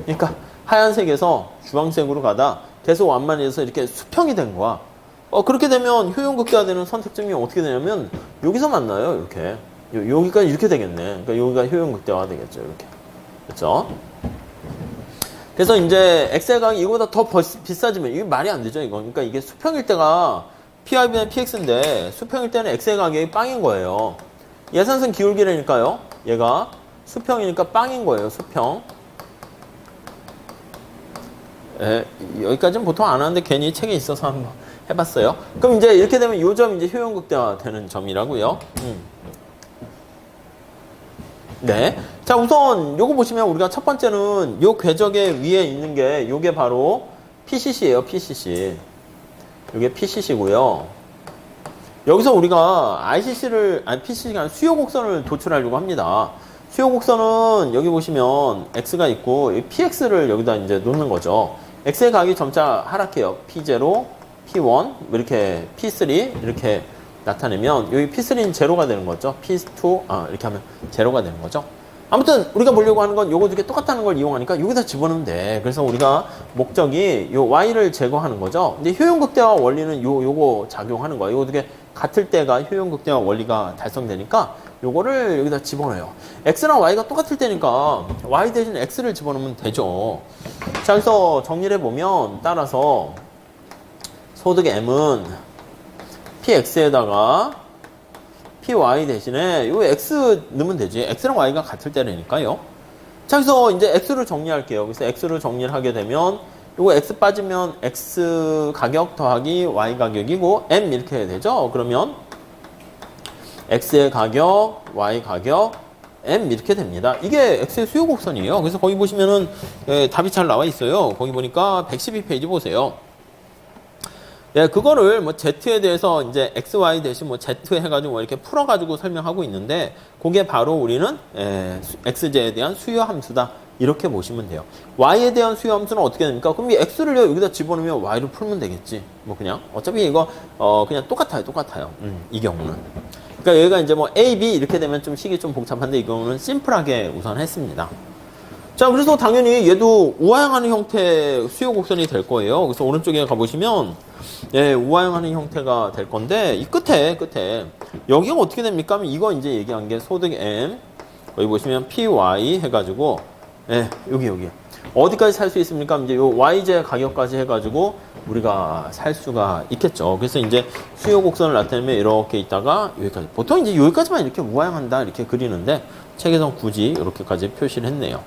S1: 그러니까 하얀색에서 주황색으로 가다 계속 완만해져서 이렇게 수평이 된 거야. 그렇게 되면 효용극대화되는 선택점이 어떻게 되냐면 여기서 만나요. 이렇게. 여기가 이렇게 되겠네. 그러니까 여기가 효용극대화 되겠죠. 이렇게. 그렇죠? 그래서 이제 엑셀 가격이 이거보다 더 비싸지면 이게 말이 안 되죠. 이거. 그러니까 이게 수평일 때가 PRB는 PX인데 수평일 때는 엑셀 가격이 빵인 거예요. 예산선 기울기라니까요. 얘가 수평이니까 빵인 거예요. 수평. 예, 여기까지는 보통 안 하는데 괜히 책에 있어서 한번 해봤어요. 그럼 이제 이렇게 되면 요 점이 이제 효용극대화 되는 점이라고요. 네. 자, 우선 요거 보시면 우리가 첫 번째는 요 궤적의 위에 있는 게 요게 바로 PCC예요. PCC. 요게 PCC고요. 여기서 우리가 PCC가 아니라 수요 곡선을 도출하려고 합니다. 수요 곡선은 여기 보시면 X가 있고 PX를 여기다 이제 놓는 거죠. X의 가격이 점차 하락해요. P0, P1, 이렇게 P3 이렇게 나타내면 여기 P3는 제로가 되는 거죠. P2 이렇게 하면 제로가 되는 거죠. 아무튼 우리가 보려고 하는 건 요거 두 개 똑같다는 걸 이용하니까 여기다 집어넣으면 돼. 그래서 우리가 목적이 요 Y를 제거하는 거죠. 근데 효용극대화 원리는 요거 작용하는 거예요. 요거 두 개 같을 때가 효용극대화 원리가 달성되니까 요거를 여기다 집어넣어요. X랑 Y가 똑같을 때니까 Y 대신 X를 집어넣으면 되죠. 자, 그래서 정리를 해보면 따라서 소득 M은 PX에다가 PY 대신에 요 X 넣으면 되지. X랑 Y가 같을 때라니까요. 자, 그래서 이제 X를 정리할게요. 그래서 X를 정리를 하게 되면 요거 X 빠지면 X 가격 더하기 Y 가격이고 M 이렇게 되죠. 그러면 X의 가격, Y 가격, M 이렇게 됩니다. 이게 X의 수요 곡선이에요. 그래서 거기 보시면은 답이 잘 나와 있어요. 거기 보니까 112페이지 보세요. 예, 그거를 뭐 Z에 대해서 이제 XY 대신 뭐 Z 해가지고 이렇게 풀어가지고 설명하고 있는데, 그게 바로 우리는, XJ에 대한 수요 함수다. 이렇게 보시면 돼요. Y에 대한 수요 함수는 어떻게 됩니까? 그럼 이 X를 여기다 집어넣으면 Y를 풀면 되겠지. 뭐 그냥. 어차피 이거, 그냥 똑같아요. 이 경우는. 그러니까 여기가 이제 뭐 A, B 이렇게 되면 좀 식이 좀 복잡한데 이 경우는 심플하게 우선 했습니다. 자, 그래서 당연히 얘도 우하향하는 형태 수요 곡선이 될 거예요. 그래서 오른쪽에 가보시면, 예, 우하향하는 형태가 될 건데, 이 끝에, 여기가 어떻게 됩니까? 하면 이거 이제 얘기한 게 소득 M, 여기 보시면 PY 해가지고, 예, 여기. 어디까지 살 수 있습니까? 이제 요 YJ 가격까지 해가지고, 우리가 살 수가 있겠죠. 그래서 이제 수요 곡선을 나타내면 이렇게 있다가 여기까지. 보통 이제 여기까지만 이렇게 우하향한다, 이렇게 그리는데, 책에선 굳이 이렇게까지 표시를 했네요.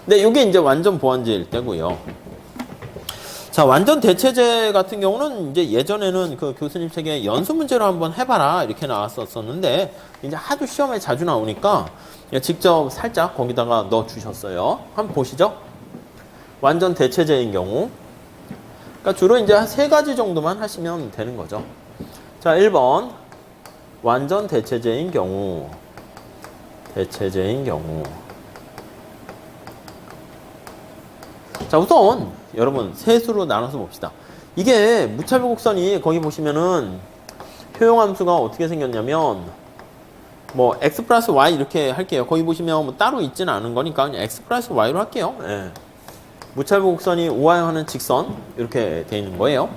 S1: 네, 이게 이제 완전 보완제일 때고요. 자, 완전 대체제 같은 경우는 이제 예전에는 그 교수님 책에 연수 문제로 한번 해봐라 이렇게 나왔었는데 이제 하도 시험에 자주 나오니까 직접 살짝 거기다가 넣어 주셨어요. 한번 보시죠. 완전 대체제인 경우. 그러니까 주로 이제 한 3가지 정도만 하시면 되는 거죠. 자, 1번. 완전 대체제인 경우. 대체제인 경우. 자, 우선 여러분 세수로 나눠서 봅시다. 이게 무차별 곡선이 거기 보시면은 효용함수가 어떻게 생겼냐면 뭐 x 플러스 y 이렇게 할게요. 거기 보시면 뭐 따로 있지는 않은 거니까 그냥 x 플러스 y로 할게요. 예. 무차별 곡선이 우하형하는 직선 이렇게 돼 있는 거예요.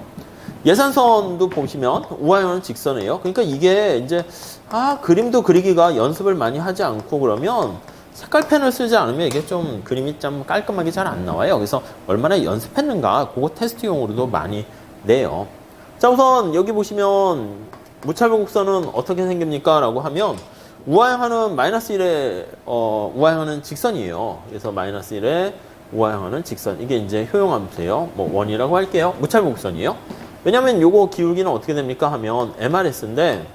S1: 예산선도 보시면 우하형하는 직선이에요. 그러니까 이게 이제 그림도 그리기가 연습을 많이 하지 않고 그러면 색깔펜을 쓰지 않으면 이게 좀 그림이 좀 깔끔하게 잘 안 나와요. 그래서 얼마나 연습했는가 그거 테스트용으로도 많이 내요. 자, 우선 여기 보시면 무차별 곡선은 어떻게 생깁니까? 라고 하면 우하형하는 마이너스 1의 우하형하는 직선이에요. 그래서 마이너스 1의 우하형하는 직선. 이게 이제 효용함수예요. 뭐 원이라고 할게요. 무차별 곡선이에요. 왜냐면 요거 기울기는 어떻게 됩니까? 하면 MRS인데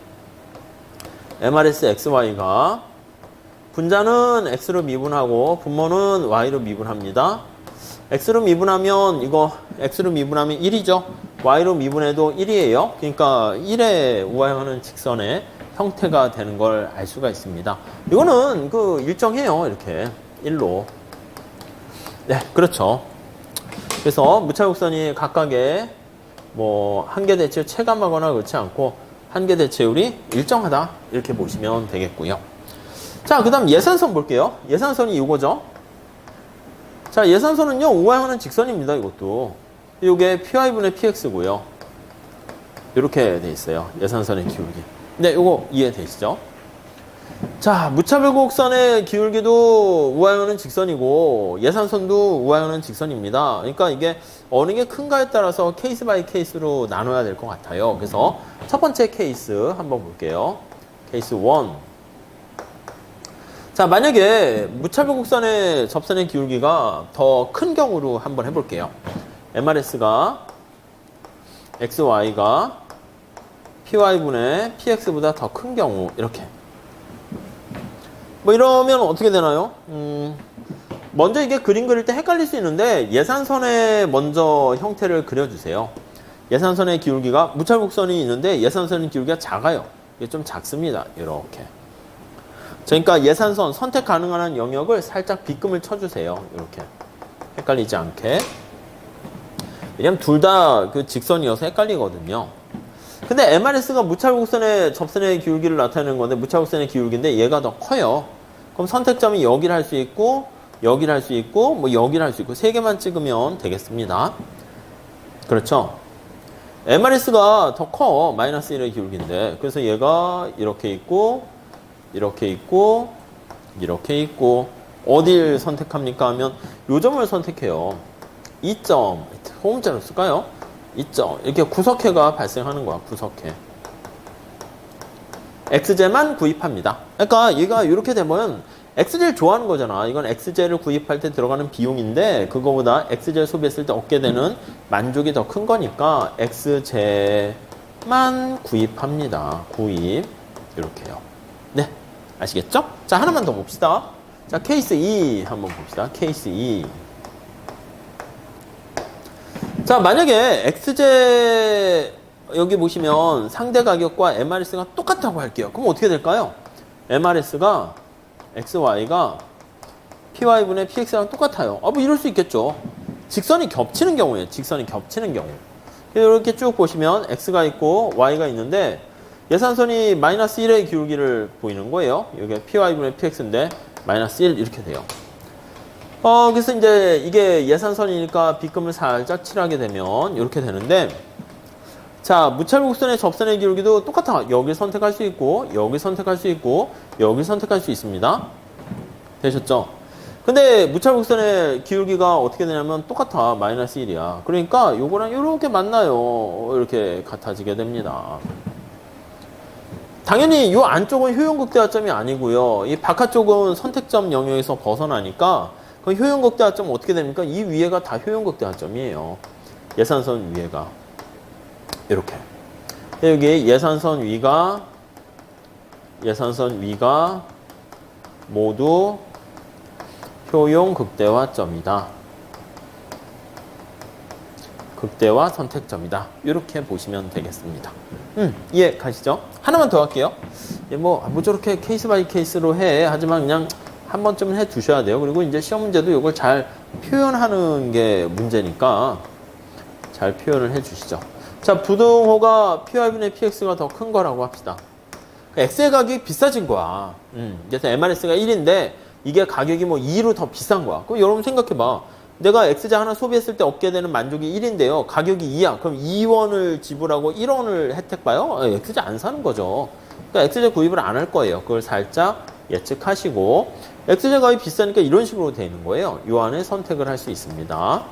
S1: MRS XY가 분자는 X로 미분하고 분모는 Y로 미분합니다. X로 미분하면 이거 X로 미분하면 1이죠. Y로 미분해도 1이에요. 그러니까 1의 우하형하는 직선의 형태가 되는 걸 알 수가 있습니다. 이거는 그 일정해요. 이렇게 1로. 네, 그렇죠. 그래서 무차곡선이 각각의 뭐 한계 대체율 체감하거나 그렇지 않고 한계 대체율이 일정하다 이렇게 보시면 되겠고요. 자, 그 다음 예산선 볼게요. 예산선이 이거죠. 자, 예산선은요 우하형하는 직선입니다. 이것도 이게 py분의 px고요. 이렇게 돼 있어요. 예산선의 기울기. 네, 이거 이해되시죠? 자, 무차별 곡선의 기울기도 우하형하는 직선이고 예산선도 우하형하는 직선입니다. 그러니까 이게 어느 게 큰가에 따라서 케이스 바이 케이스로 나눠야 될 것 같아요. 그래서 첫 번째 케이스 한번 볼게요. 케이스 1. 자, 만약에 무차별 곡선의 접선의 기울기가 더 큰 경우로 한번 해볼게요. MRS가 XY가 PY분의 PX보다 더 큰 경우 이렇게 뭐 이러면 어떻게 되나요? 먼저 이게 그림 그릴 때 헷갈릴 수 있는데 예산선에 먼저 형태를 그려주세요. 예산선의 기울기가 무차별 곡선이 있는데 예산선의 기울기가 작아요. 이게 좀 작습니다. 이렇게. 그러니까 예산선 선택 가능한 영역을 살짝 빗금을 쳐주세요. 이렇게 헷갈리지 않게. 왜냐면 둘 다 그 직선이어서 헷갈리거든요. 근데 MRS가 무차별 곡선의 접선의 기울기를 나타내는 건데 무차별 곡선의 기울기인데 얘가 더 커요. 그럼 선택점이 여기를 할 수 있고 여기를 할 수 있고 뭐 여기를 할 수 있고 3개만 찍으면 되겠습니다. 그렇죠? MRS가 더 커. 마이너스 1의 기울기인데 그래서 얘가 이렇게 있고 이렇게 있고 이렇게 있고 어딜 선택합니까 하면 요 점을 선택해요. 2점 호음자로 쓸까요? 2점 이렇게 구석해가 발생하는 거야. 구석해. x제만 구입합니다. 그러니까 얘가 이렇게 되면 x제를 좋아하는 거잖아. 이건 x제를 구입할 때 들어가는 비용인데 그거보다 x제를 소비했을 때 얻게 되는 만족이 더 큰 거니까 x제만 구입합니다. 구입 이렇게요. 네, 아시겠죠? 자, 하나만 더 봅시다. 자, 케이스 2 한번 봅시다. 케이스 2. 자, 만약에 x제 여기 보시면 상대 가격과 MRS가 똑같다고 할게요. 그럼 어떻게 될까요? MRS가 XY가 PY분의 PX랑 똑같아요. 뭐 이럴 수 있겠죠. 직선이 겹치는 경우에 직선이 겹치는 경우. 이렇게 쭉 보시면 X가 있고 Y가 있는데 예산선이 마이너스 1의 기울기를 보이는 거예요. 여기 PY분의 PX인데 마이너스 1 이렇게 돼요. 그래서 이제 이게 예산선이니까 빗금을 살짝 칠하게 되면 이렇게 되는데 자, 무차별 곡선의 접선의 기울기도 똑같아. 여기 선택할 수 있고 여기 선택할 수 있고 여기 선택할 수 있습니다. 되셨죠? 근데 무차별 곡선의 기울기가 어떻게 되냐면 똑같아. 마이너스 1이야. 그러니까 요거랑 이렇게 만나요. 이렇게 같아지게 됩니다. 당연히 이 안쪽은 효용극대화점이 아니고요. 이 바깥쪽은 선택점 영역에서 벗어나니까 그 효용극대화점 어떻게 됩니까? 이 위에가 다 효용극대화점이에요. 예산선 위에가 이렇게. 여기 예산선 위가 모두 효용 극대화점이다. 극대화 선택점이다. 이렇게 보시면 되겠습니다. 이해 가시죠? 하나만 더 할게요. 뭐 저렇게 케이스 바이 케이스로 해. 하지만 그냥 한 번쯤은 해 두셔야 돼요. 그리고 이제 시험 문제도 이걸 잘 표현하는 게 문제니까 잘 표현을 해 주시죠. 자, 부등호가 PY분의 PX가 더 큰 거라고 합시다. X의 가격이 비싸진 거야. 그래서 MRS가 1인데 이게 가격이 뭐 2로 더 비싼 거야. 그럼 여러분 생각해봐. 내가 X자 하나 소비했을 때 얻게 되는 만족이 1인데요. 가격이 2야. 그럼 2원을 지불하고 1원을 혜택 봐요? X자 안 사는 거죠. 그러니까 X자 구입을 안 할 거예요. 그걸 살짝 예측하시고 X자 가격이 비싸니까 이런 식으로 되어 있는 거예요. 요 안에 선택을 할 수 있습니다.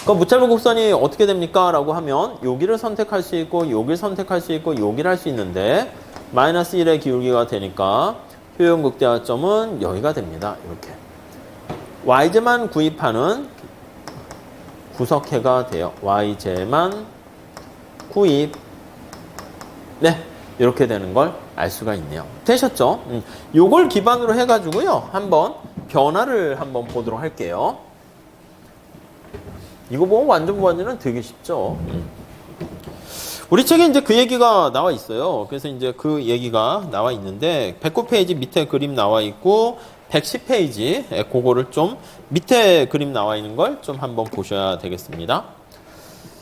S1: 그럼 무차별 곡선이 어떻게 됩니까? 라고 하면 여기를 선택할 수 있고 여기를 선택할 수 있고 여기를 할 수 있는데 마이너스 1의 기울기가 되니까 효용 극대화점은 여기가 됩니다. 이렇게 y제만 구입하는 구석해가 돼요. y제만 구입. 네, 이렇게 되는 걸 알 수가 있네요. 되셨죠? 요걸 기반으로 해가지고요. 한번 변화를 한번 보도록 할게요. 이거 보면 완전 무한대는 되게 쉽죠. 우리 책에 이제 그 얘기가 나와 있어요. 그래서 이제 그 얘기가 나와 있는데 109페이지 밑에 그림 나와 있고 110페이지 그거를 좀 밑에 그림 나와 있는 걸 좀 한번 보셔야 되겠습니다.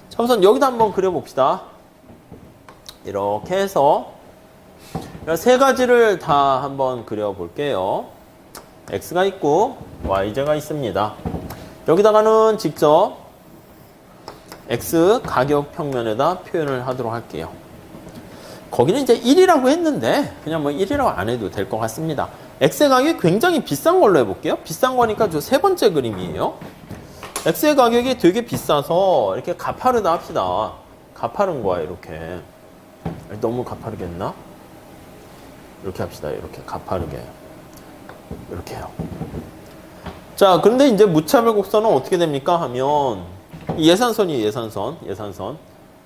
S1: 자, 우선 여기다 한번 그려봅시다. 이렇게 해서 세 가지를 다 한번 그려볼게요. X가 있고 Y제가 있습니다. 여기다가는 직접 X 가격 평면에다 표현을 하도록 할게요. 거기는 이제 1이라고 했는데 그냥 뭐 1이라고 안 해도 될 것 같습니다. X의 가격이 굉장히 비싼 걸로 해볼게요. 비싼 거니까 저 세 번째 그림이에요. X의 가격이 되게 비싸서 이렇게 가파르다 합시다. 가파른 거야 이렇게. 너무 가파르겠나? 이렇게 합시다. 이렇게 가파르게. 이렇게 해요. 자, 근데 이제 무차별 곡선은 어떻게 됩니까? 하면 예산선이에요. 예산선.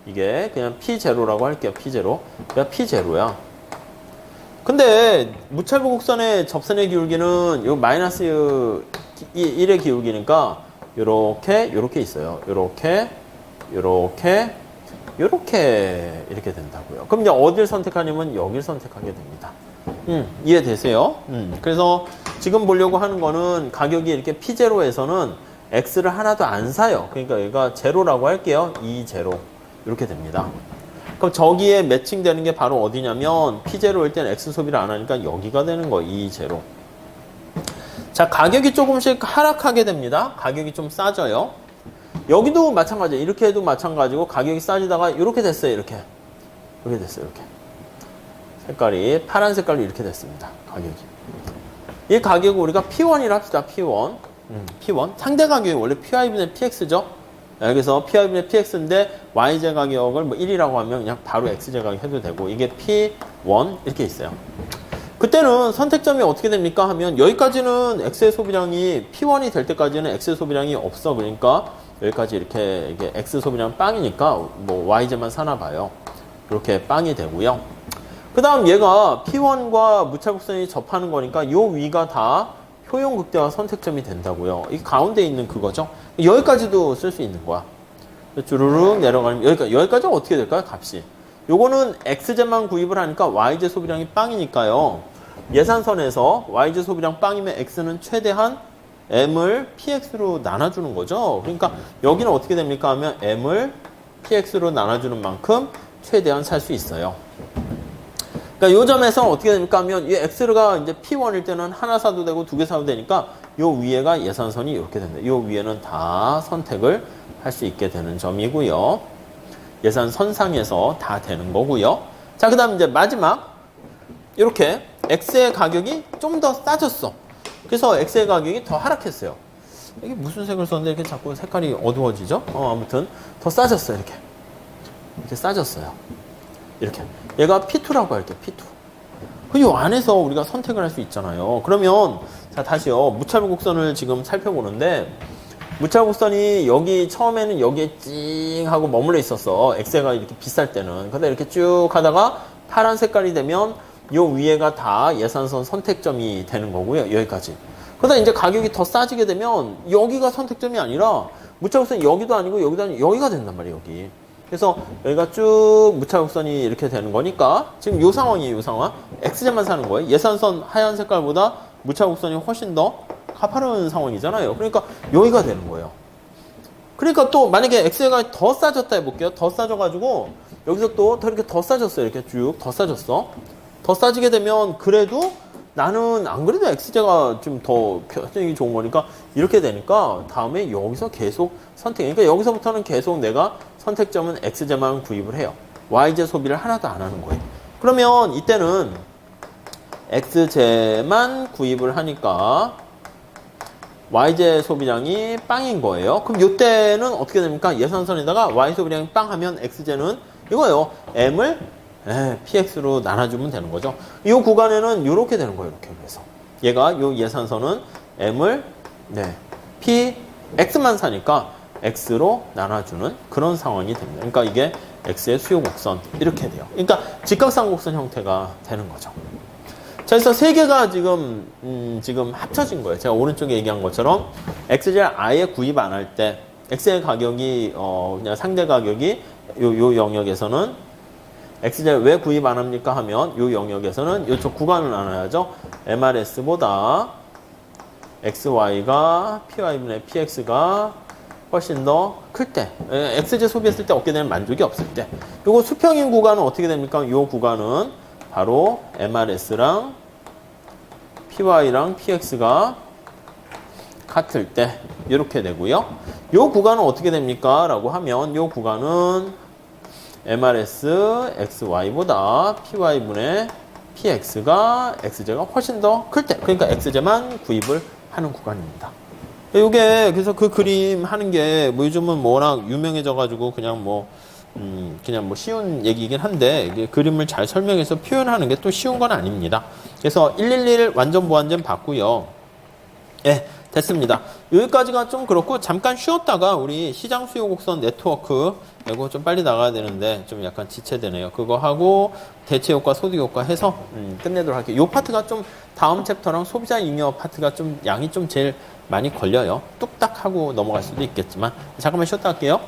S1: 이게 그냥 P0라고 할게요. P0. 그냥 P0야. 근데 무차별 곡선의 접선의 기울기는 요 마이너스 1의 기울기니까 요렇게 있어요. 요렇게 이렇게 된다고요. 그럼 이제 어딜 선택하냐면 여길 선택하게 됩니다. 이해되세요? 그래서 지금 보려고 하는 거는 가격이 이렇게 P0에서는 X를 하나도 안 사요. 그러니까 여기가 제로라고 할게요. 2제로. 이렇게 됩니다. 그럼 저기에 매칭되는 게 바로 어디냐면 P0일 때는 X 소비를 안 하니까 여기가 되는 거예요. 2제로. 자, 가격이 조금씩 하락하게 됩니다. 가격이 좀 싸져요. 여기도 마찬가지예요. 이렇게 해도 마찬가지고 가격이 싸지다가 이렇게 됐어요. 이렇게 됐어요. 이렇게. 색깔이 파란 색깔로 이렇게 됐습니다. 가격이. 이 가격을 우리가 P1이라 합시다. P1. 상대 가격이 원래 PY분의 PX죠. 그래서 PY분의 PX인데 YJ 가격을 뭐 1이라고 하면 그냥 바로 XJ 가격 해도 되고 이게 P1 이렇게 있어요. 그때는 선택점이 어떻게 됩니까? 하면 여기까지는 X의 소비량이 P1이 될 때까지는 X의 소비량이 없어. 그러니까 여기까지 이게 X 소비량 빵이니까 뭐 YJ만 사나 봐요. 이렇게 빵이 되고요. 그 다음 얘가 P1과 무차곡선이 접하는 거니까 요 위가 다 효용 극대화 선택점이 된다고요. 이 가운데 있는 그거죠. 여기까지도 쓸 수 있는 거야. 주르륵 내려가면 여기까지 어떻게 될까요? 값이. 요거는 X제만 구입을 하니까 Y제 소비량이 빵이니까요. 예산선에서 Y제 소비량 빵이면 X는 최대한 M을 PX로 나눠주는 거죠. 그러니까 여기는 어떻게 됩니까? 하면 M을 PX로 나눠주는 만큼 최대한 살 수 있어요. 그러니까 요 점에서 어떻게 됩니까? 하면 이 X가 이제 P1일 때는 하나 사도 되고 두 개 사도 되니까 요 위에가 예산선이 이렇게 됩니다. 요 위에는 다 선택을 할 수 있게 되는 점이고요. 예산선상에서 다 되는 거고요. 자, 그 다음 이제 마지막 이렇게 X의 가격이 좀 더 싸졌어. 그래서 X의 가격이 더 하락했어요. 이게 무슨 색을 썼는데 이렇게 자꾸 색깔이 어두워지죠? 아무튼 더 싸졌어요. 이렇게 싸졌어요. 이렇게. 얘가 P2라고 할게요. P2. 이 안에서 우리가 선택을 할 수 있잖아요. 그러면 자 다시요. 무차별 곡선을 지금 살펴보는데 무차곡선이 여기 처음에는 여기에 찡 하고 머물러 있었어. 엑세가 이렇게 비쌀 때는. 근데 이렇게 쭉 하다가 파란 색깔이 되면 요 위에가 다 예산선 선택점이 되는 거고요. 여기까지. 그러다 이제 가격이 더 싸지게 되면 여기가 선택점이 아니라 무차곡선이 여기도 아니고 여기도 아니고 여기가 된단 말이에요. 여기. 그래서 여기가 쭉 무차곡선이 이렇게 되는 거니까 지금 요 상황이에요. 요 상황. X제만 사는 거예요. 예산선 하얀 색깔보다 무차곡선이 훨씬 더 가파른 상황이잖아요. 그러니까 여기가 되는 거예요. 그러니까 또 만약에 X가 더 싸졌다 해볼게요. 더 싸져가지고 여기서 또 더 이렇게 더 싸졌어요. 이렇게 쭉 더 싸졌어. 더 싸지게 되면 그래도 나는 안 그래도 X제가 좀 더 편익이 좋은 거니까 이렇게 되니까 다음에 여기서 계속 선택. 그러니까 여기서부터는 계속 내가 선택점은 X제만 구입을 해요. Y제 소비를 하나도 안 하는 거예요. 그러면 이때는 X제만 구입을 하니까 Y제 소비량이 빵인 거예요. 그럼 이때는 어떻게 됩니까? 예산선에다가 Y 소비량이 빵 하면 X제는 이거예요. M을 PX로 나눠주면 되는 거죠. 이 구간에는 이렇게 되는 거예요. 이렇게 그래서 얘가 이 예산선은 M을 PX만 사니까 X로 나눠주는 그런 상황이 됩니다. 그러니까 이게 X의 수요 곡선 이렇게 돼요. 그러니까 직각상 곡선 형태가 되는 거죠. 자, 그래서 세 개가 지금 합쳐진 거예요. 제가 오른쪽에 얘기한 것처럼 X제를 아예 구입 안 할 때 X의 가격이 그냥 상대 가격이 요 영역에서는 X제를 왜 구입 안 합니까 하면 요 영역에서는 이쪽 구간을 나눠야죠. MRS보다 XY가 PY분의 PX가 훨씬 더 클 때, X제 소비했을 때 얻게 되는 만족이 없을 때. 요거 수평인 구간은 어떻게 됩니까? 요 구간은 바로 MRS랑 PY랑 PX가 같을 때 이렇게 되고요. 요 구간은 어떻게 됩니까? 라고 하면 요 구간은 MRS XY보다 PY분의 PX가 X제가 훨씬 더 클 때, 그러니까 X제만 구입을 하는 구간입니다. 요게 그래서 그 그림 하는 게 뭐 요즘은 워낙 유명해져가지고 그냥 뭐 쉬운 얘기이긴 한데 이게 그림을 잘 설명해서 표현하는 게 또 쉬운 건 아닙니다. 그래서 111 완전 보완전 받고요. 예, 됐습니다. 여기까지가 좀 그렇고 잠깐 쉬었다가 우리 시장 수요 곡선 네트워크 이거 좀 빨리 나가야 되는데 좀 약간 지체되네요. 그거 하고 대체 효과, 소득 효과 해서 끝내도록 할게요. 이 파트가 좀 다음 챕터랑 소비자 잉여 파트가 좀 양이 좀 제일 많이 걸려요. 뚝딱 하고 넘어갈 수도 있겠지만 잠깐만 쉬었다 할게요.